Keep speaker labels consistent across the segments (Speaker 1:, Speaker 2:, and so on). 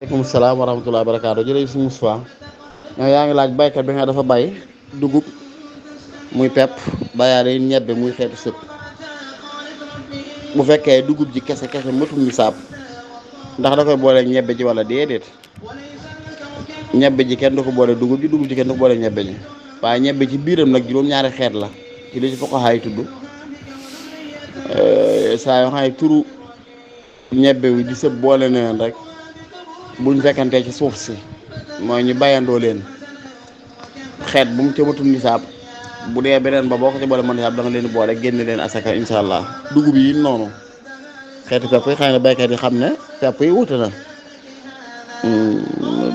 Speaker 1: aleykum salaam wa rahmatulah barakaatu jërëjëf si Moustapha yaa ngi laaj baykat bi nga dafa bay dugub muy pepp bayaale ñebbe muy xeetu sëb bu fekkee dugub ji kese kese matul nisaab ndax da koy boole ñebbe ji wala déedéet. ñebbe ji kenn du ko boole dugub ji kenn du ko boole ñebbe ji waaye ñebbe ci biiram nag juróom-ñaari xeet la ci li ci fuqahaa yi tudd saa yoo xam ne turu ñebbe wi di sëb boole na leen rek buñ fekkantee ci suuf si mooy ñu bayandoo leen xeet bu mu ca matul nisaab bu dee beneen ba boo ko ci boole mën nisaab da nga leen di boole génne leen asaka incha allah. dugub yi noonu xeeti pepp yi xam ne baykat yi xam ne pepp yi wuute na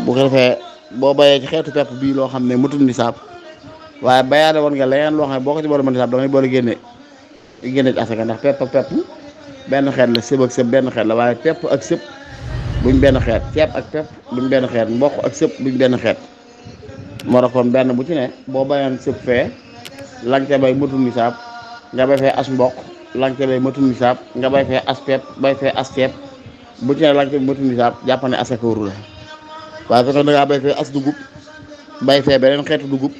Speaker 1: bu ko defee boo bayee ci xeetu pepp bii loo xam ne matul nisaab waaye bayaale woon nga leneen loo xam ne boo ko ci boole mën nisaab da ngay boole génne ci asaka ndax pepp ak pepp benn xeet la sëb ak sëb benn xeet la waaye pepp ak sëb duñ benn xeet ceeb ak pepp duñ benn xeet mboq ak sëb duñ benn xeet moo tax kon benn bu ci ne boo bayoon sëb fee lang ca bay matul nisaab nga bay fee as mboq lang ca bay matul nisaab nga bay fee as pepp bay fee as ceeb bu ci ne lang ca bay matul nisaab jàpp ne asaka waru la waaye fekk da ngaa bay fee as dugub bay fee beneen xeetu dugub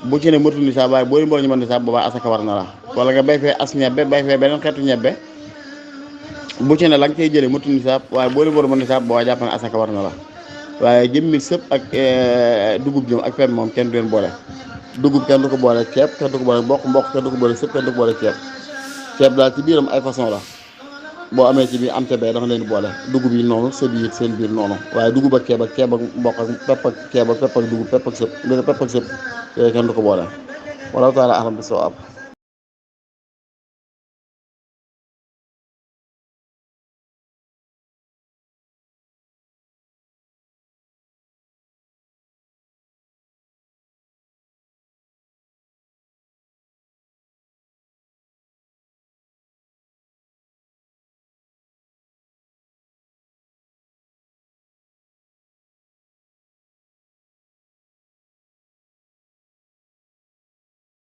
Speaker 1: bu ci ne matul nisaab waaye boo leen boole ñu mën nisaab boobaa asaka war na la wala nga bay fee as ñebbe bay fee beneen xeetu ñebbe bu ci ne la nga cay jëlee matul nisaab waaye boo leen boole mën nisaab boobaa jàpp ne asaka war na la waaye jëmmi sëb ak dugub jëm ak pepp moom kenn du leen boole. dugub kenn du ko boole ceeb kenn du ko boole mboq kenn du ko boole sëb kenn du ko boole ceeb daal ci biiram ay façon la boo amee ci biir am ca bee da nga leen di boole dugub yi noonu sëb yi seen biir noonu waaye dugub ak ceeb ak mboq ak pepp ak ceeb ak pepp ak dugub pepp ak sëb yooyu kenn du ko boole wala taala alam bi soo ab